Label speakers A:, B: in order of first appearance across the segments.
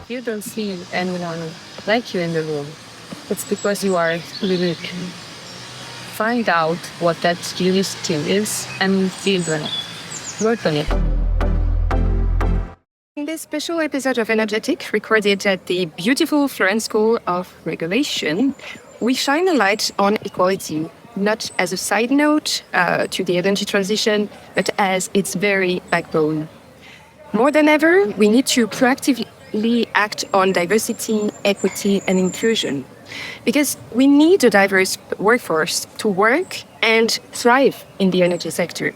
A: You don't see anyone like you in the room. It's because you are unique. Find out what that unicity is and build on it. Work on it.
B: In this special episode of Energetic, recorded at the beautiful Florence School of Regulation, we shine a light on equality, not as a side note to the energy transition, but as its very backbone. More than ever, we need to proactively act on diversity, equity, and inclusion. Because we need a diverse workforce to work and thrive in the energy sector.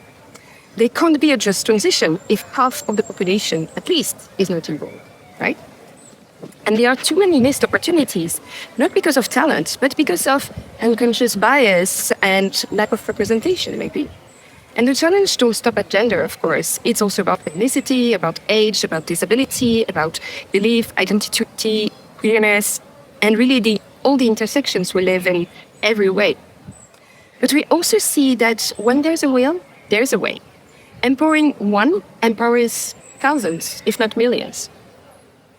B: There can't be a just transition if half of the population, at least, is not involved, right? And there are too many missed opportunities, not because of talent, but because of unconscious bias and lack of representation, maybe. And the challenge don't stop at gender, of course. It's also about ethnicity, about age, about disability, about belief, identity, queerness, and really all the intersections we live in every way. But we also see that when there's a will, there's a way. Empowering one empowers thousands, if not millions.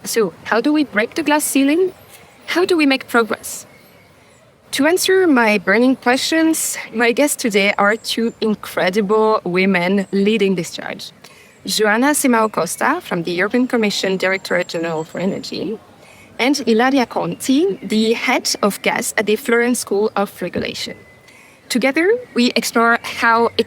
B: So how do we break the glass ceiling? How do we make progress? To answer my burning questions, my guests today are two incredible women leading this charge. Joana Simão Costa from the European Commission Directorate General for Energy, and Ilaria Conti, the head of gas at the Florence School of Regulation. Together, we explore how the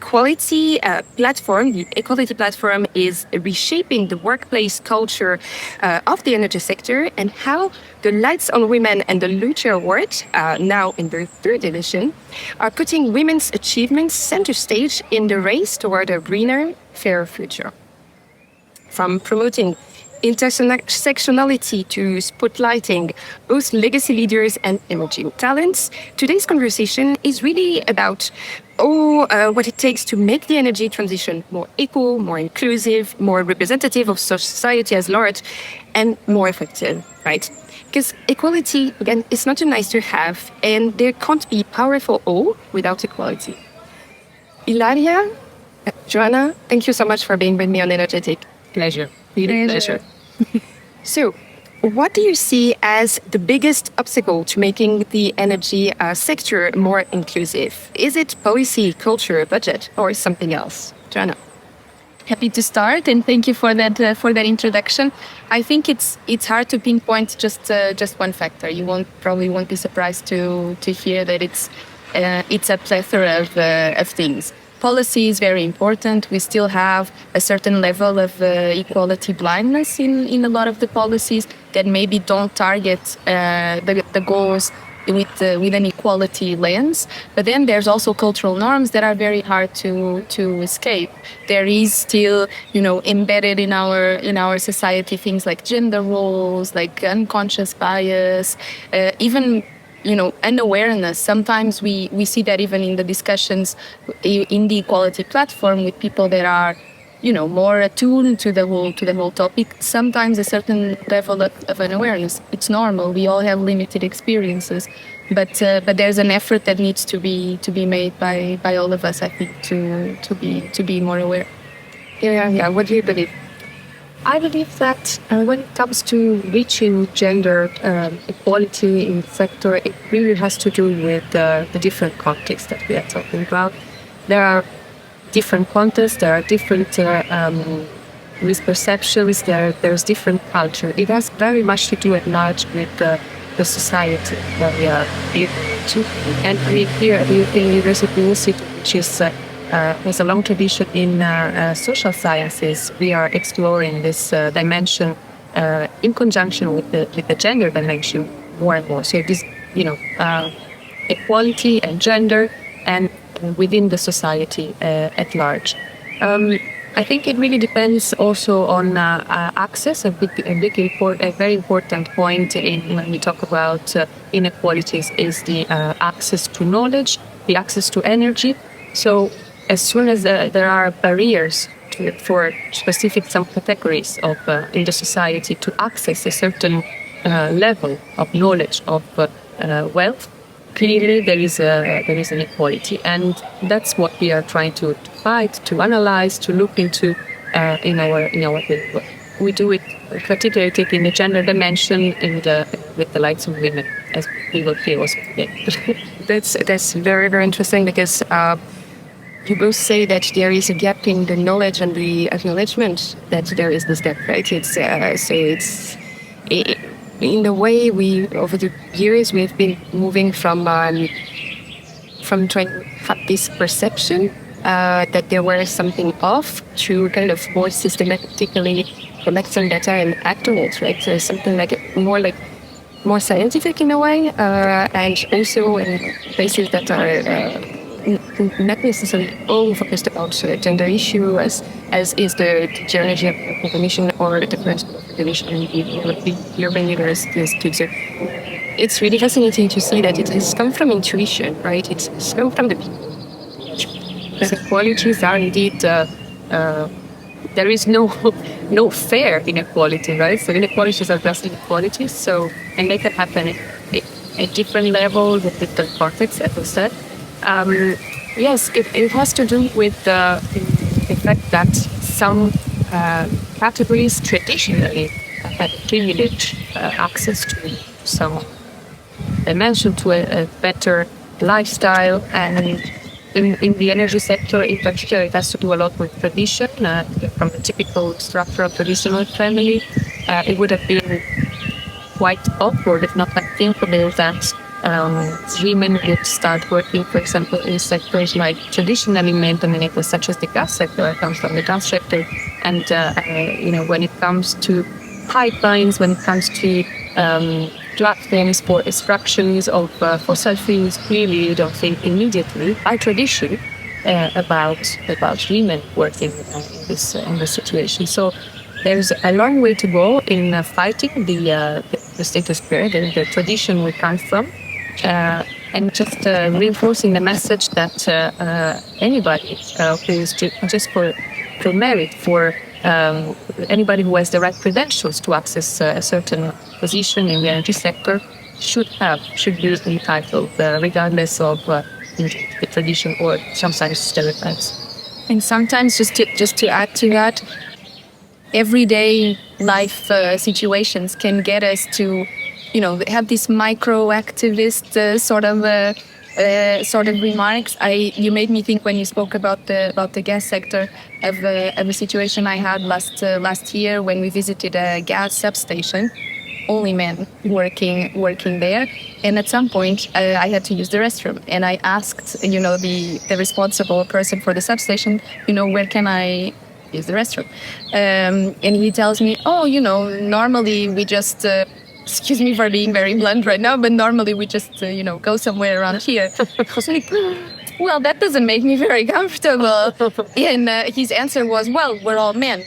B: equality platform is reshaping the workplace culture of the energy sector, and how the Lights on Women and the LUCE Award, now in their third edition, are putting women's achievements center stage in the race toward a greener, fairer future. From promoting intersectionality to spotlighting both legacy leaders and emerging talents, today's conversation is really about what it takes to make the energy transition more equal, more inclusive, more representative of society as large, and more effective, right? Because equality, again, is not a nice to have, and there can't be power for all without equality. Ilaria, Joana, thank you so much for being with me on Energetic.
A: Pleasure. Really pleasure.
B: So, what do you see as the biggest obstacle to making the energy sector more inclusive? Is it policy, culture, budget, or something else? Joanna.
C: Happy to start, and thank you for that introduction. I think it's hard to pinpoint just one factor. You probably won't be surprised to hear that it's a plethora of things. Policy is very important. We still have a certain level of equality blindness in a lot of the policies that maybe don't target the goals with an equality lens. But then there's also cultural norms that are very hard to escape. There is still, embedded in our society things like gender roles, like unconscious bias, even unawareness. Sometimes we see that even in the discussions in the equality platform with people that are, more attuned to the whole topic. Sometimes a certain level of unawareness. It's normal. We all have limited experiences, but there's an effort that needs to be made by all of us, I think, to be more aware.
B: Yeah. What do you believe?
A: I believe that when it comes to reaching gender equality in the sector, it really has to do with the different contexts that we are talking about. There are different contexts, there are different misperceptions, there's different culture. It has very much to do at large with the society that we are in. And we here at the European University, which is has a long tradition in social sciences, we are exploring this dimension in conjunction with the gender dimension more and more. So it is, equality and gender and within the society at large. I think it really depends also on access. A very important point when we talk about inequalities is the access to knowledge, the access to energy. So as soon as there are barriers for specific some categories of in the society to access a certain level of knowledge of wealth, clearly there is an inequality, and that's what we are trying to fight, to analyze, to look into in our daily work. we do it particularly taking the gender dimension with the likes of women, as we will hear also today.
B: That's very, very interesting because you both say that there is a gap in the knowledge and the acknowledgement that there is this gap, right? In the way we, over the years, we've been moving from trying to have this perception that there was something off to kind of more systematically collecting data and act on it, right? So something more scientific in a way, and also in places that are not necessarily all focused about gender issue as is the geology of the population or the difference of the population in the urban universities. It's really fascinating to see that it has come from intuition, right? It's come from the people. The qualities are indeed, there is no fair inequality, right? So inequalities are just inequalities, and they can happen at different levels, at different contexts, as I said. Yes, it has to do with the fact that some categories traditionally had privileged access to some dimension, to a better lifestyle, and in the energy sector in particular, it has to do a lot with tradition. From the typical structure of traditional family, it would have been quite awkward, if not unthinkable, that women would start working, for example, in sectors like traditionally male-dominated, such as the gas sector. I come from the gas sector, and when it comes to pipelines, when it comes to platforms for extractions of fossil fuels, clearly you don't think immediately by tradition about women working in this situation. So there's a long way to go in fighting the status quo, the tradition we come from, and just reinforcing the message that anybody who is just for merit, for anybody who has the right credentials to access a certain position in the energy sector should be entitled, regardless of the tradition or sometimes stereotypes.
C: And sometimes, just to add to that, everyday life situations can get us to, have these micro activist sort of remarks. You made me think when you spoke about the gas sector of a situation I had last year when we visited a gas substation. Only men working there, and at some point I had to use the restroom, and I asked the responsible person for the substation, where can I use the restroom, and he tells me, normally we just excuse me for being very blunt right now, but normally we just go somewhere around here. I was like, well, that doesn't make me very comfortable. And his answer was, well, we're all men.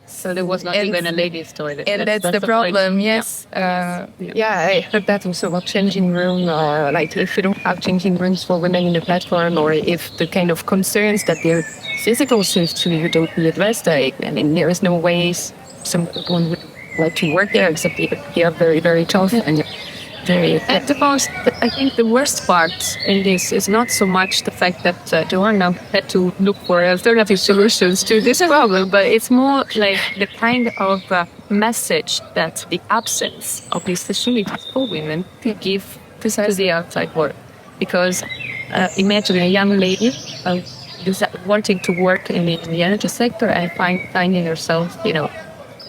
A: So there was not even a ladies' toilet.
C: And that's the problem, point. Yes.
B: I heard that also about changing room, like if you don't have changing rooms for women in the platform, or if the kind of concerns that their physical safety don't be addressed, there is no ways someone would like to work there, except they are very, very tough and very...
A: I think the worst part in this is not so much the fact that Joana had to look for alternative solutions to this problem, but it's more like the kind of message that the absence of these facilities for women give to the outside world. Because imagine a young lady wanting to work in the energy sector and finding herself,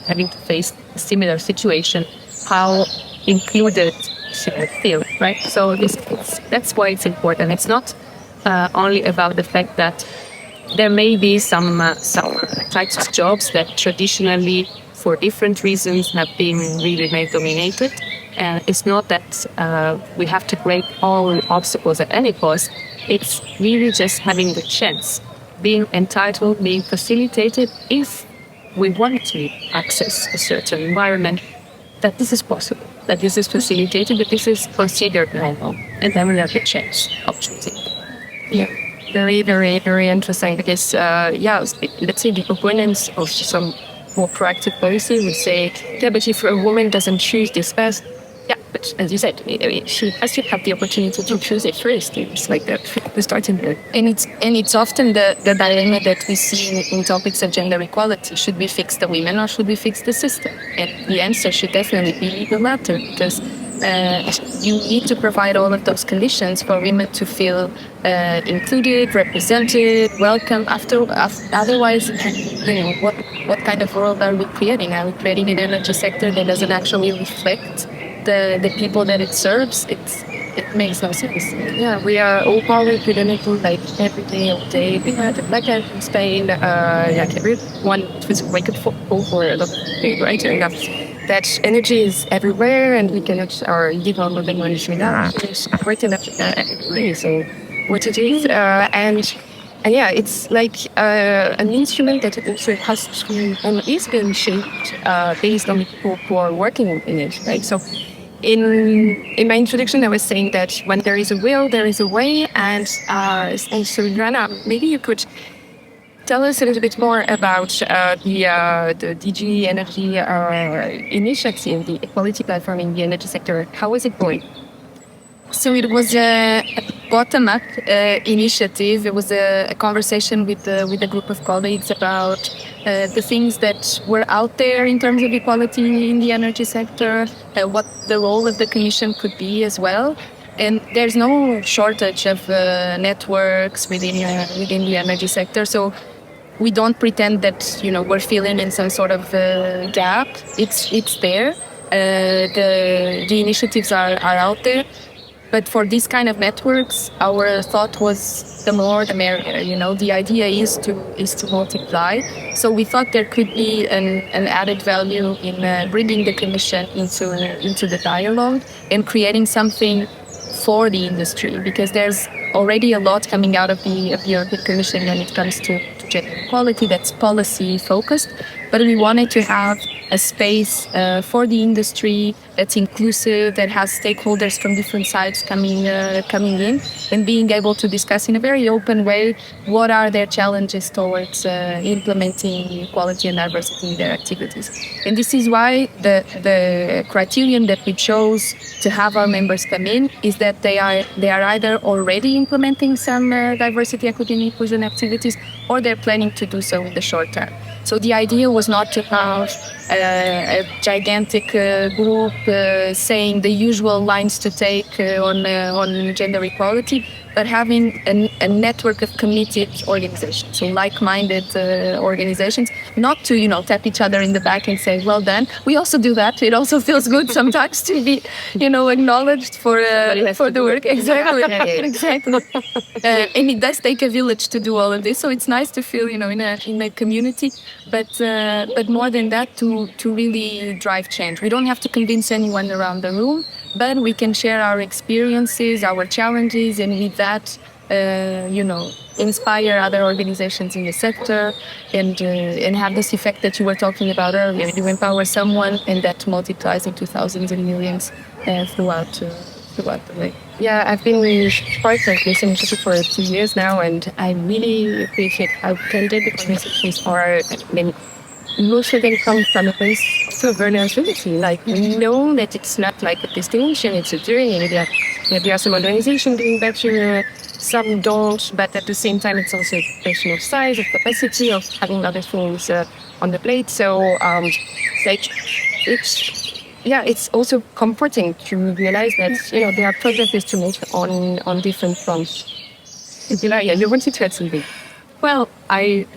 A: having to face a similar situation, how included she would feel, right? So that's why it's important. It's not only about the fact that there may be some types of jobs that traditionally, for different reasons, have been really male-dominated. And it's not that we have to break all obstacles at any cost. It's really just having the chance, being entitled, being facilitated, if we want to access a certain environment, that this is possible, that this is facilitated, that this is considered normal, and then we have the chance of choosing.
B: Yeah, very, very, very interesting, because, let's say the opponents of some more proactive policy would say, yeah, but if a woman doesn't choose this path, Yeah, but as you said, she has to have the opportunity to choose it first. It's like the starting point.
C: And it's often the dilemma that we see in topics of gender equality. Should we fix the women or should we fix the system? And the answer should definitely be the latter, because you need to provide all of those conditions for women to feel included, represented, welcome. Otherwise, what kind of world are we creating? Are we creating an energy sector that doesn't actually reflect the people that it serves? It makes no sense.
B: Yeah, we are all powered with energy like every day, all day. We had a blackout in Spain. Everyone was wake up for a lot of things, right? And that energy is everywhere, and we cannot live on living energy without. It's quite enough everywhere. So what it is, and yeah, it's like an instrument that also has to and is being shaped based on the people who are working in it, right? So in my introduction, I was saying that when there is a will, there is a way. And so, Joana, maybe you could tell us a little bit more about the DG Energy initiative, the equality platform in the energy sector. How is it going?
C: So it was a bottom-up initiative. It was a conversation with a group of colleagues about the things that were out there in terms of equality in the energy sector, what the role of the Commission could be as well. And there's no shortage of networks within the energy sector. So we don't pretend that we're filling in some sort of gap. It's there. The initiatives are out there. But for these kind of networks, our thought was the more the merrier. The idea is to multiply. So we thought there could be an added value in bringing the Commission into the dialogue and creating something for the industry, because there's already a lot coming out of the European Commission when it comes to gender equality that's policy focused. But we wanted to have a space for the industry that's inclusive, that has stakeholders from different sides coming in, and being able to discuss in a very open way what are their challenges towards implementing equality and diversity in their activities. And this is why the criterion that we chose to have our members come in is that they are either already implementing some diversity, equity, and inclusion activities, or they're planning to do so in the short term. So the idea was not to have a gigantic group saying the usual lines to take on gender equality, but having a network of committed organizations, so like-minded organizations, not to tap each other in the back and say, well done. We also do that. It also feels good sometimes to be acknowledged for the work. Exactly. Exactly. And it does take a village to do all of this, so it's nice to feel in a community, but more than that, to really drive change. We don't have to convince anyone around the room, but we can share our experiences, our challenges, and with that, inspire other organizations in the sector, and have this effect that you were talking about earlier. You empower someone, and that multiplies into thousands and millions throughout the way.
B: Yeah, I've been part of this initiative for 2 years now, and I really appreciate how candid the conversations are. Most of them come from a place of vulnerability. Like, we know that it's not like a destination, it's a journey. There are some organizations doing better, some don't, but at the same time, it's also a question of size, of capacity, of having other things on the plate. So, it's also comforting to realize that there are progress to make on different fronts. Ilaria, you wanted to add something?
A: Well, I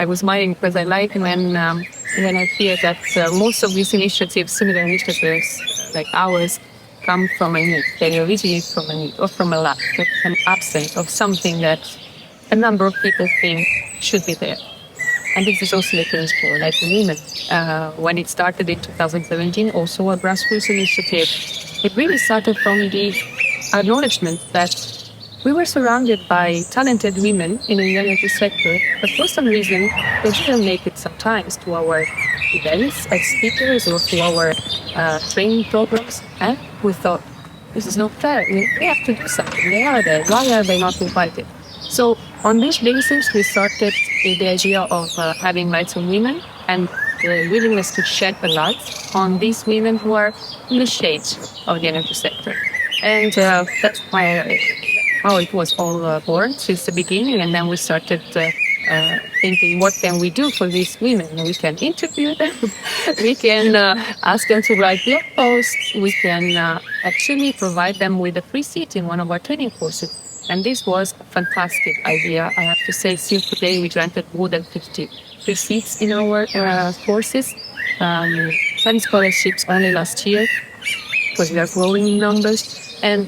A: was smiling because I like when I hear that most of these initiatives, similar initiatives like ours, come from a need. They originate from a need or from a lack, an absence of something that a number of people think should be there. And this is also the case for like women. When it started in 2017, also a grassroots initiative, it really started from the acknowledgement that we were surrounded by talented women in the energy sector, but for some reason, they didn't make it sometimes to our events as speakers or to our training programs. And we thought, this is not fair. We have to do something. They are there. Why are they not invited? So on this basis, we started the idea of having Lights on Women, and the willingness to shed a light on these women who are in the shade of the energy sector. And that's how it was all born since the beginning. And then we started thinking, what can we do for these women? We can interview them. We can ask them to write blog posts. We can actually provide them with a free seat in one of our training courses. And this was a fantastic idea. I have to say, since today we granted more than 50 free seats in our courses. 10 scholarships only last year, because we are growing in numbers. And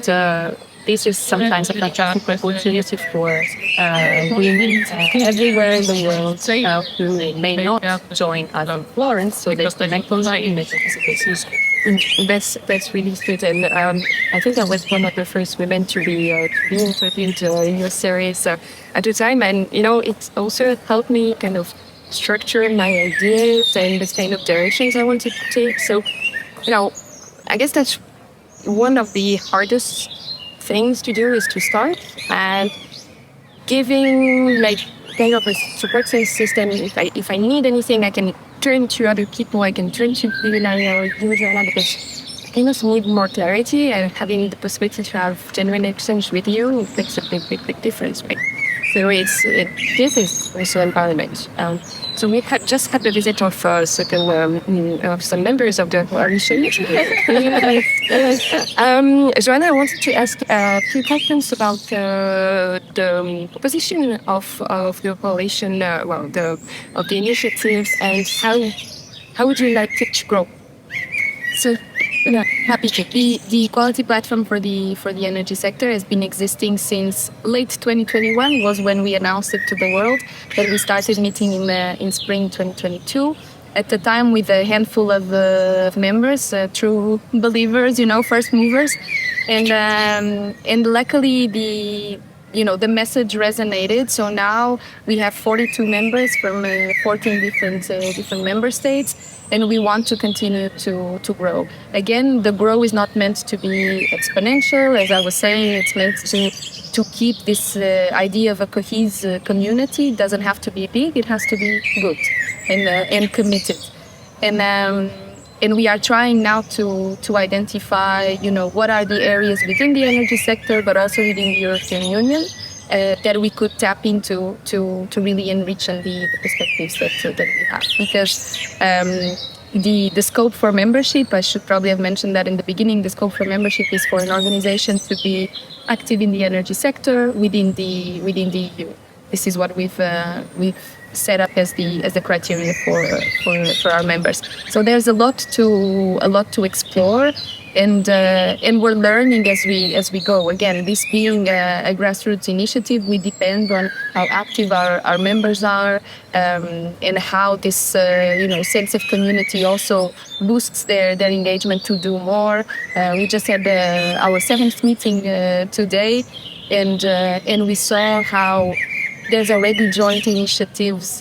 A: this is sometimes a fantastic opportunity for women everywhere in the world who may not join us in Florence, so they connect online.
B: That's really good, and I think I was one of the first women to be interviewed in your series at the time, and it also helped me kind of structure my ideas and the kind of directions I wanted to take. So, I guess that's one of the hardest things to do is to start and giving kind of a supporting system. If I need anything, I can turn to other people. I can turn to Ilaria or Joana, because I kind of need more clarity, and having the possibility to have genuine exchange with you, it makes a big difference, right? So this is also empowerment. So we just had the visit of some members of the coalition. Joana, I wanted to ask a few questions about the position of the coalition, of the initiatives, and how would you like it to grow?
C: So, happy to. The equality platform for the energy sector has been existing since late 2021. Was when we announced it to the world. That we started meeting in spring 2022. At the time, with a handful of members, true believers, first movers, and luckily the message resonated. So now we have 42 members from 14 different member states. And we want to continue to grow. Again, the grow is not meant to be exponential. As I was saying, it's meant to keep this idea of a cohesive community. It doesn't have to be big. It has to be good and committed. And we are trying now to identify, what are the areas within the energy sector, but also within the European Union, that we could tap into to really enrich the perspectives that we have. Because the scope for membership, I should probably have mentioned that in the beginning, the scope for membership is for an organization to be active in the energy sector within the EU. This is what we've set up as the criteria for our members. So there's a lot to explore. And we're learning as we go. Again, this being a grassroots initiative, we depend on how active our members are, and how this sense of community also boosts their engagement to do more. We just had our 7th meeting today, and we saw how there's already joint initiatives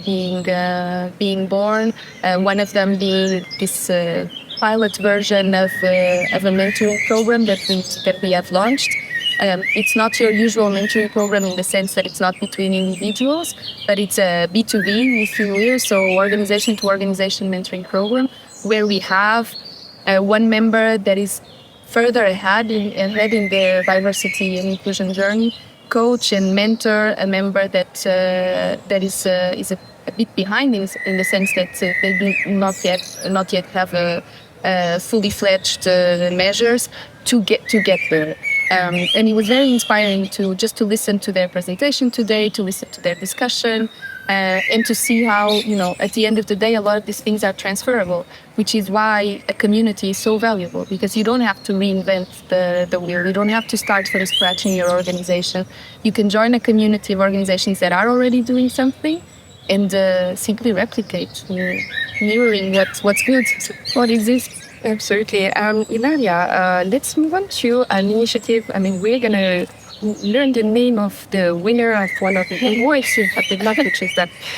C: being born. One of them being this pilot version of a mentoring program that we have launched. It's not your usual mentoring program in the sense that it's not between individuals, but it's a B2B, if you will, so organization to organization mentoring program, where we have one member that is further ahead in their diversity and inclusion journey, coach and mentor a member that is a bit behind in the sense that they do not yet have a fully fledged measures to get there. And it was very inspiring to listen to their presentation today, to listen to their discussion, and to see how, at the end of the day, a lot of these things are transferable, which is why a community is so valuable, because you don't have to reinvent the wheel. You don't have to start from scratch in your organization. You can join a community of organizations that are already doing something and simply replicate, mirroring what's good, what exists.
B: Absolutely. Ilaria, let's move on to an initiative. We're going to learn the name of the winner of one of the awards at the LUCE, which is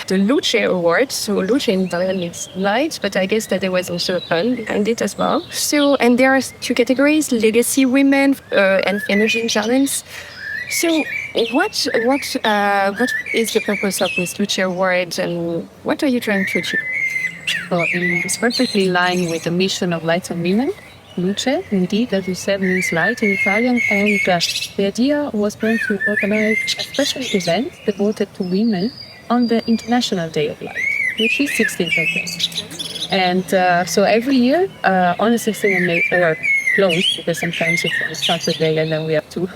B: the LUCE Award. So LUCE in Italian means light, but I guess that there was also a pun behind it as well. So, and there are 2 categories, legacy women and energy challenge. So what is the purpose of this LUCE Award, and what are you trying to achieve?
A: So it's perfectly in line with the mission of Lights on Women. LUCE, indeed, as you said, means light in Italian, and the idea was going to organize a special event devoted to women on the International Day of Light, which is 16th of May. And so every year, on the 16th of May, we are closed because sometimes it's on Saturday and then we have to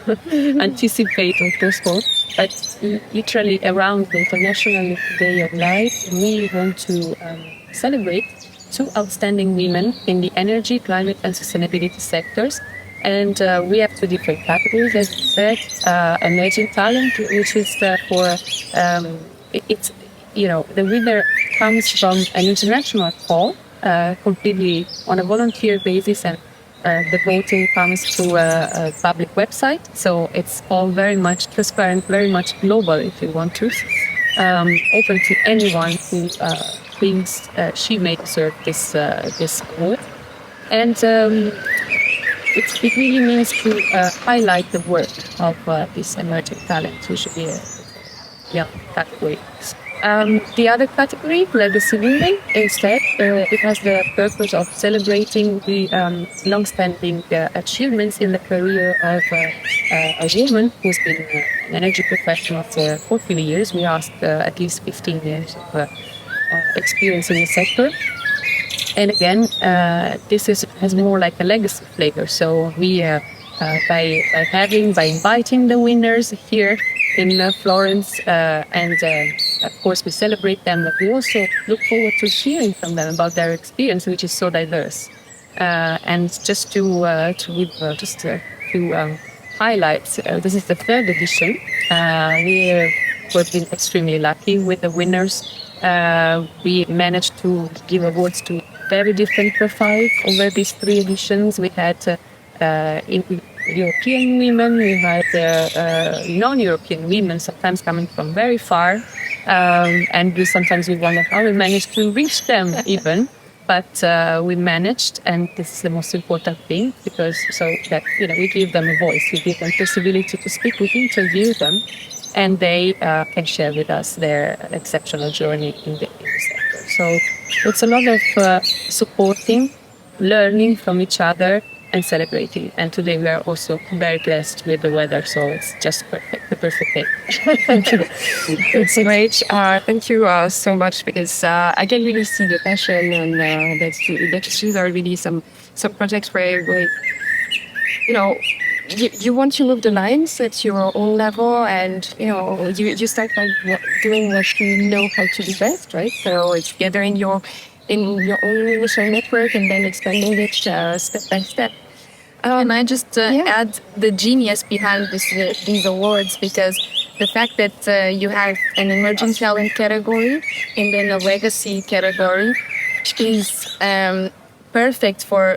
A: anticipate or postpone. But literally around the International Day of Light, we want to celebrate two outstanding women in the energy, climate, and sustainability sectors. And we have two different categories, as you said. Emerging talent, which is it's, the winner comes from an international call, completely on a volunteer basis, and the voting comes through a public website. So it's all very much transparent, very much global, if you want to, open to anyone who thinks she may deserve this award. And it really means to highlight the work of this emerging talent, usually a young category. The other category, Legacy Women, instead, it has the purpose of celebrating the long-standing achievements in the career of a woman who's been an energy professional for 40 years. We asked at least 15 years of experience in the sector. And again, this has more like a legacy flavor. So we, by inviting the winners here in Florence, and of course we celebrate them, but we also look forward to hearing from them about their experience, which is so diverse. And just to give just a few highlights, this is the third edition. We've been extremely lucky with the winners. We managed to give awards to very different profiles over these three editions. We had European women, we had non-European women, sometimes coming from very far, and sometimes we wonder how we managed to reach them even. But we managed, and this is the most important thing, because so that we give them a voice, we give them possibility to speak, we interview them, and they can share with us their exceptional journey in the sector. So it's a lot of supporting, learning from each other, and celebrating. And today we are also very blessed with the weather, so it's just perfect, the perfect day.
B: Thank you. It's great. Thank you so much, because I can really see the passion, and that these are really some projects where you want to move the lines at your own level, and you start by doing what you know how to do best, right? So it's gathering your own social network and then expanding it step by step.
C: And I just add the genius behind these awards, because the fact that you have an emerging talent category and then a legacy category is perfect for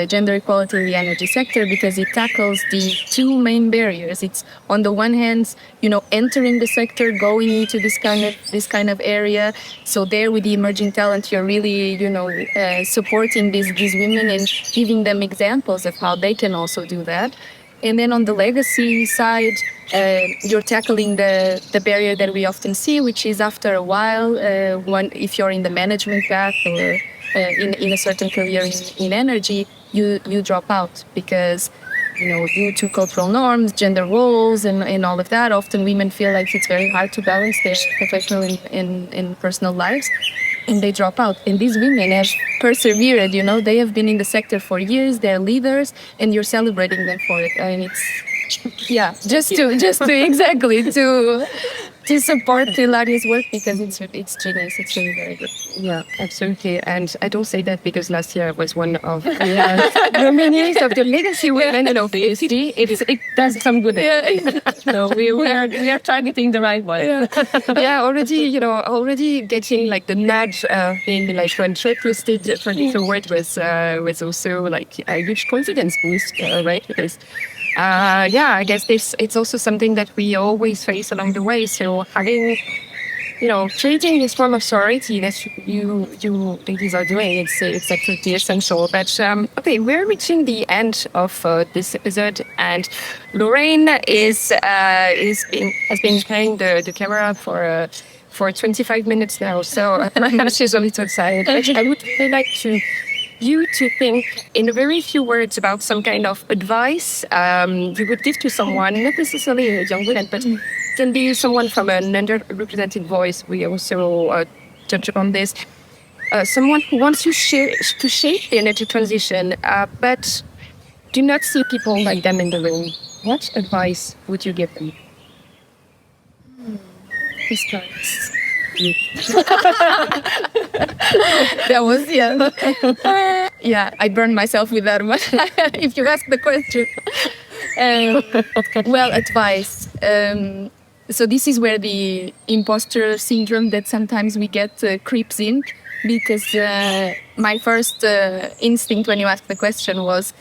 C: gender equality in the energy sector, because it tackles the two main barriers. It's on the one hand, entering the sector, going into this kind of area. So there, with the emerging talent, you're really supporting these women and giving them examples of how they can also do that. And then on the legacy side, you're tackling the barrier that we often see, which is after a while, if you're in the management path or in a certain career in energy, you drop out, because due to cultural norms, gender roles, and all of that, often women feel like it's very hard to balance their professional and personal lives, and they drop out. And these women have persevered. They have been in the sector for years. They're leaders, and you're celebrating them for it. I mean, it's just to support Ilaria's work, because it's genius. It's really very good.
B: Yeah, absolutely. And I don't say that because last year I was one of the nominees of the legacy women of PhD. It does some good.
A: So we are targeting the right one.
B: Yeah, already getting like the nudge, being like when shortlisted for this award was also like a huge confidence boost, right? Because I guess it's also something that we always face along the way. So having, creating this form of sorority that you ladies are doing, it's absolutely essential. But okay, we're reaching the end of this episode, and Lorraine has been carrying the camera for for 25 minutes now, so she's a little tired. I would really like you to think in a very few words about some kind of advice you would give to someone, not necessarily a young woman, but can be someone from an underrepresented voice. We also touch upon this. Someone who wants to shape the energy transition, but do not see people like them in the room. What advice would you give them?
C: Who starts? That was, yeah, I burned myself with that one. If you ask the question. Well, advice. So this is where the imposter syndrome that sometimes we get creeps in, because my first instinct when you asked the question was,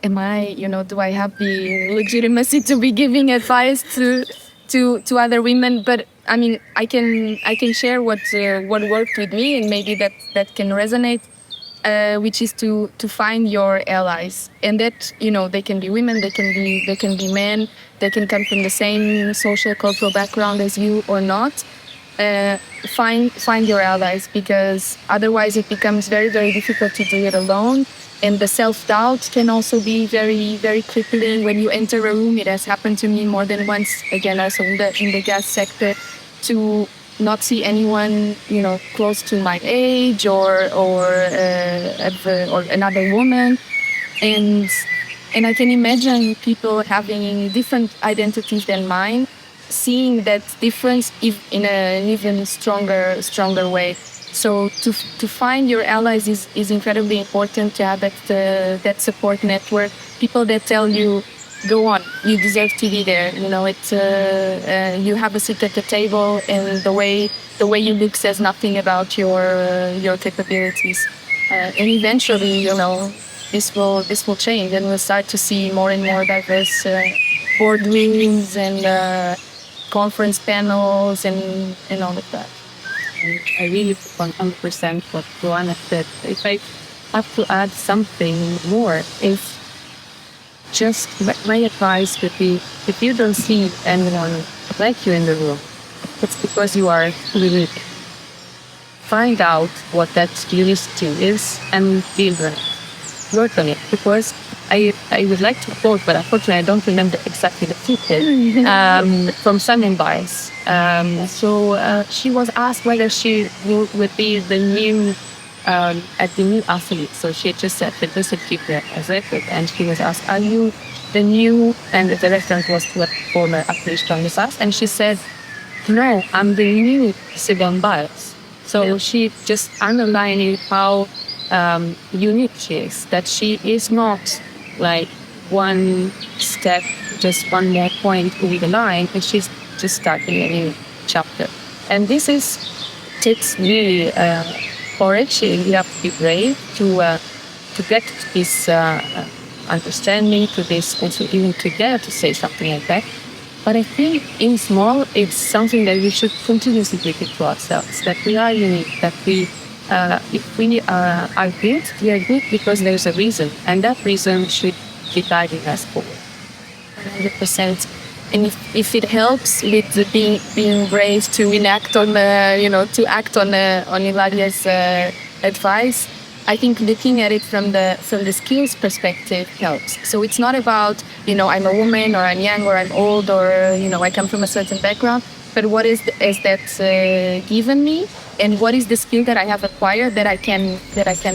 C: do I have the legitimacy to be giving advice to other women? But I mean, I can share what worked with me, and maybe that can resonate, which is to find your allies, and that they can be women, they can be men, they can come from the same social cultural background as you or not. Find your allies, because otherwise it becomes very, very difficult to do it alone. And the self-doubt can also be very, very crippling when you enter a room. It has happened to me more than once, again, also in the gas sector, to not see anyone, close to my age or another woman. And I can imagine people having different identities than mine, seeing that difference in an even stronger way. So to find your allies is incredibly important, to have that support network. People that tell you, go on, you deserve to be there. You have a seat at the table, and the way you look says nothing about your capabilities. And eventually, this will change, and we'll start to see more and more diverse boardrooms and conference panels and all of that.
A: I really 100% what Joana said. If I have to add something more, is just my advice would be, if you don't see anyone like you in the room, it's because you are unique. Find out what that unicity is and build on it. Work on it, because I would like to quote, but unfortunately I don't remember exactly the title, from Simon Biles. So she was asked whether she would be the new athlete. So she just said that this would keep her as record. And she was asked, are you the new, and the reference was to a former athlete from the South, and she said, no, I'm the new Simon Biles. So she just underlining how unique she is, that she is not like one step, just one more point over the line, and she's just starting a new chapter. And this takes really courage. You have to be brave to get to this understanding, to this, also even to dare to say something like that. But I think in small, it's something that we should continuously take it to ourselves, that we are unique, that if we are good, we are good because there's a reason, and that reason should be guiding us forward.
C: 100%. And if it helps with being brave to enact on to act on Ilaria's advice, I think looking at it from the skills perspective helps. So it's not about I'm a woman, or I'm young, or I'm old, or I come from a certain background, but what is that given me, and what is the skill that I have acquired that I can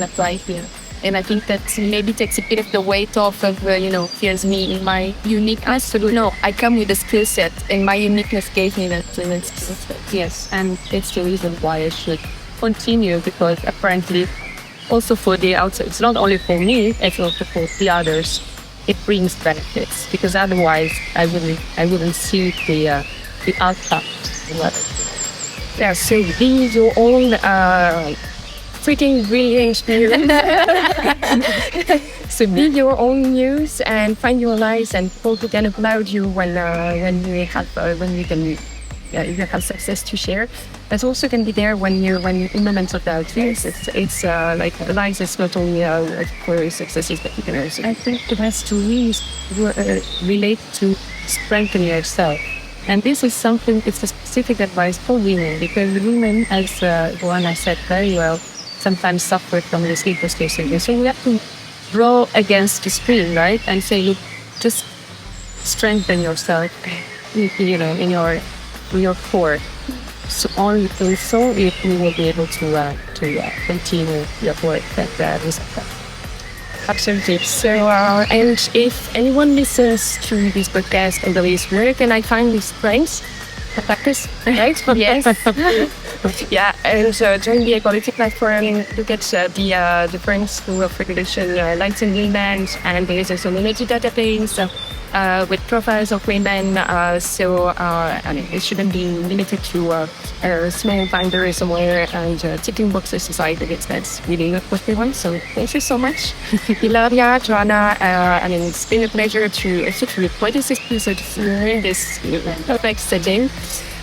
C: apply here. And I think that maybe takes a bit of the weight off of, here's me in my uniqueness. No, I come with a skill set, and my uniqueness gave me that skill set.
A: Yes, and it's the reason why I should continue, because apparently also for the outside, it's not only for me, it's also for the others. It brings benefits, because otherwise I wouldn't see the outcome.
B: Yeah, so be your own freaking brilliant. So be your own muse and find your allies, and people can applaud you when you have success to share. But also can be there when you in moments of doubt. Yes, it's like allies is not only for successes, but you can also.
A: I think it has to really relate to strengthen yourself. And this is something, it's a specific advice for women, because women, as Joana said very well, sometimes suffer from the sleepless syndrome. So we have to draw against the stream, right? And say, look, just strengthen yourself, in your core. So only so if we will be able to continue your work that is.
B: Absolutely. So, and if anyone listens to this podcast and believes, where can I find these strengths? Practice, right? Yes. Yeah, and join the equality platform. Look at the French School of Regulation Lights and Movement, and there is also an energy database with profiles of women. It shouldn't be limited to a small binder somewhere and ticking boxes society. That's really not what we want. So thank you so much, Ilaria, Joana. It's been a pleasure to record this episode here in this perfect setting.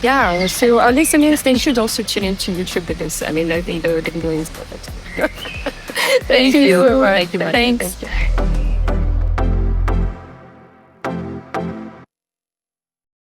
B: Yeah, so our listeners, they should also tune into YouTube because, I think the video is perfect.
A: Thank you.
B: Thanks.